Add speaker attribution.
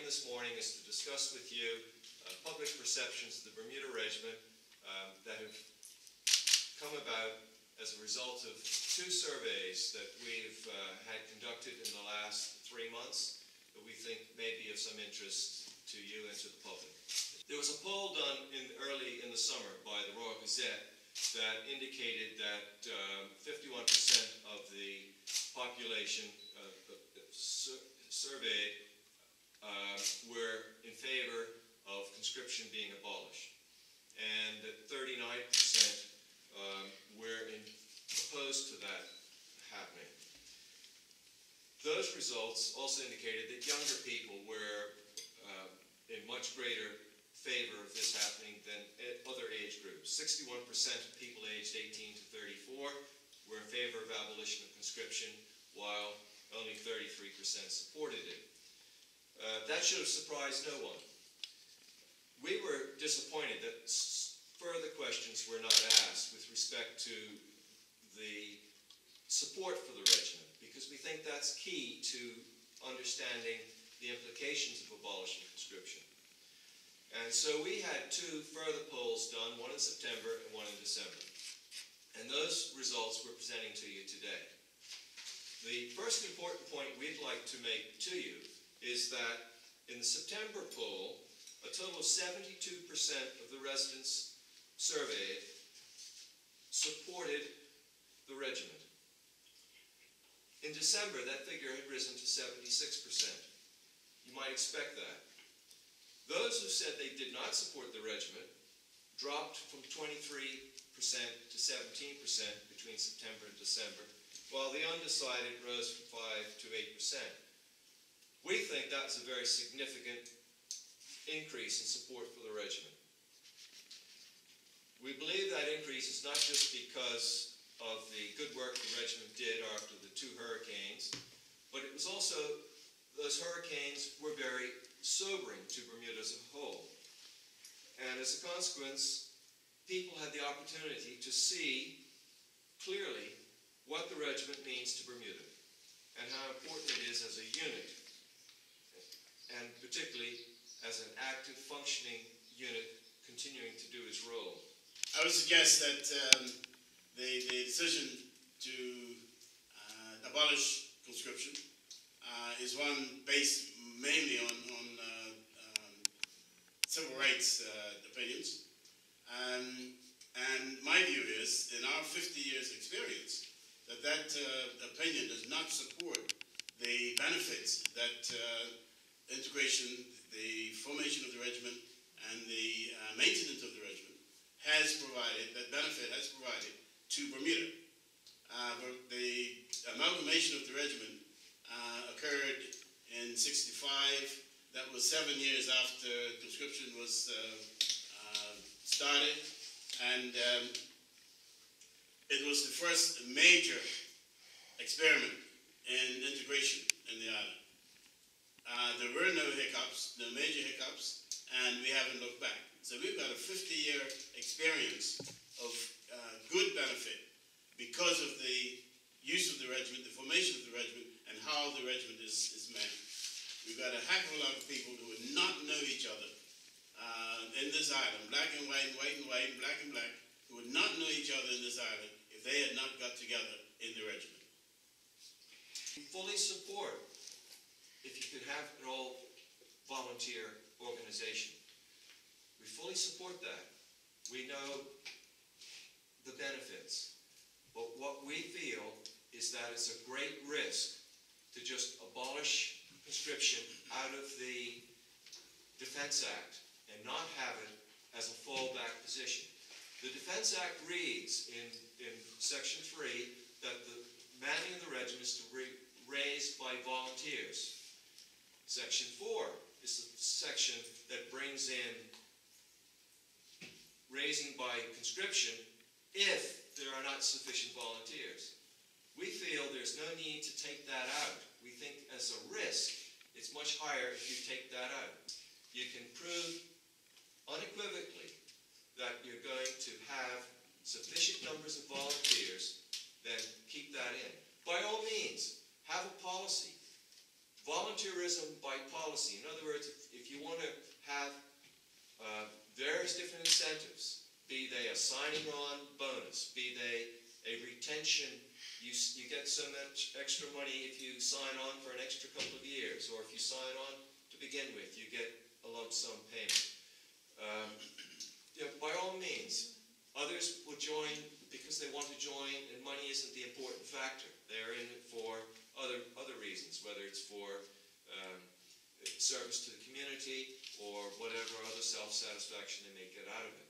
Speaker 1: this morning is to discuss with you public perceptions of the Bermuda Regiment that have come about as a result of two surveys that we've had conducted in the last 3 months that we think may be of some interest to you and to the public. There was a poll done early in the summer by the Royal Gazette that indicated that 51% of the population surveyed were in favor of conscription being abolished, and that 39% were opposed to that happening. Those results also indicated that younger people were in much greater favor of this happening than other age groups. 61% of people aged 18 to 34 were in favor of abolition of conscription, while only 33% supported it. That should have surprised no one. We were disappointed that further questions were not asked with respect to the support for the regiment, because we think that's key to understanding the implications of abolishing conscription. And so we had two further polls done, one in September and one in December. And those results we're presenting to you today. The first important point we'd like to make to you is that in the September poll, a total of 72% of the residents surveyed supported the regiment. In December, that figure had risen to 76%. You might expect that. Those who said they did not support the regiment dropped from 23% to 17% between September and December, while the undecided rose from 5 to 8%. We think that's a very significant increase in support for the regiment. We believe that increase is not just because of the good work the regiment did after the two hurricanes, but it was also, those hurricanes were very sobering to Bermuda as a whole. And as a consequence, people had the opportunity to see clearly what the regiment means to Bermuda and how important it is as a unit, and particularly as an active, functioning unit continuing to do its role.
Speaker 2: I would suggest that the decision to abolish conscription is one based mainly on civil rights opinions. And my view is, in our 50 years experience, that opinion does not support the benefits that integration, the formation of the regiment, and the maintenance of the regiment has provided, that benefit has provided to Bermuda. The amalgamation of the regiment occurred in '65. That was 7 years after conscription was started, and it was the first major experiment in integration in the island. There were no hiccups, no major hiccups, and we haven't looked back. So we've got a 50-year experience of good benefit because of the use of the regiment, the formation of the regiment, and how the regiment is managed. We've got a heck of a lot of people who would not know each other in this island, black and white, white and white, black and black, who would not know each other in this island if they had not got together in the regiment.
Speaker 1: We fully support if you could have an all-volunteer organization. We fully support that. We know the benefits. But what we feel is that it's a great risk to just abolish conscription out of the Defense Act and not have it as a fallback position. The Defense Act reads in Section 3 that the manning of the regiment is to be raised by volunteers. Section 4 is the section that brings in raising by conscription if there are not sufficient volunteers. We feel there's no need to take that out. We think as a risk, it's much higher if you take that out. You can prove unequivocally that you're going to have sufficient numbers of volunteers, then keep that in. By all means, have a policy. Volunteerism by policy. In other words, incentives, be they a signing on bonus, be they a retention, you get so much extra money if you sign on for an extra couple of years, or if you sign on to begin with, you get a lump sum payment. By all means, others will join because they want to join, and money isn't the important factor. They're in it for other reasons, whether it's for service to the community or whatever other self-satisfaction they may get out of it.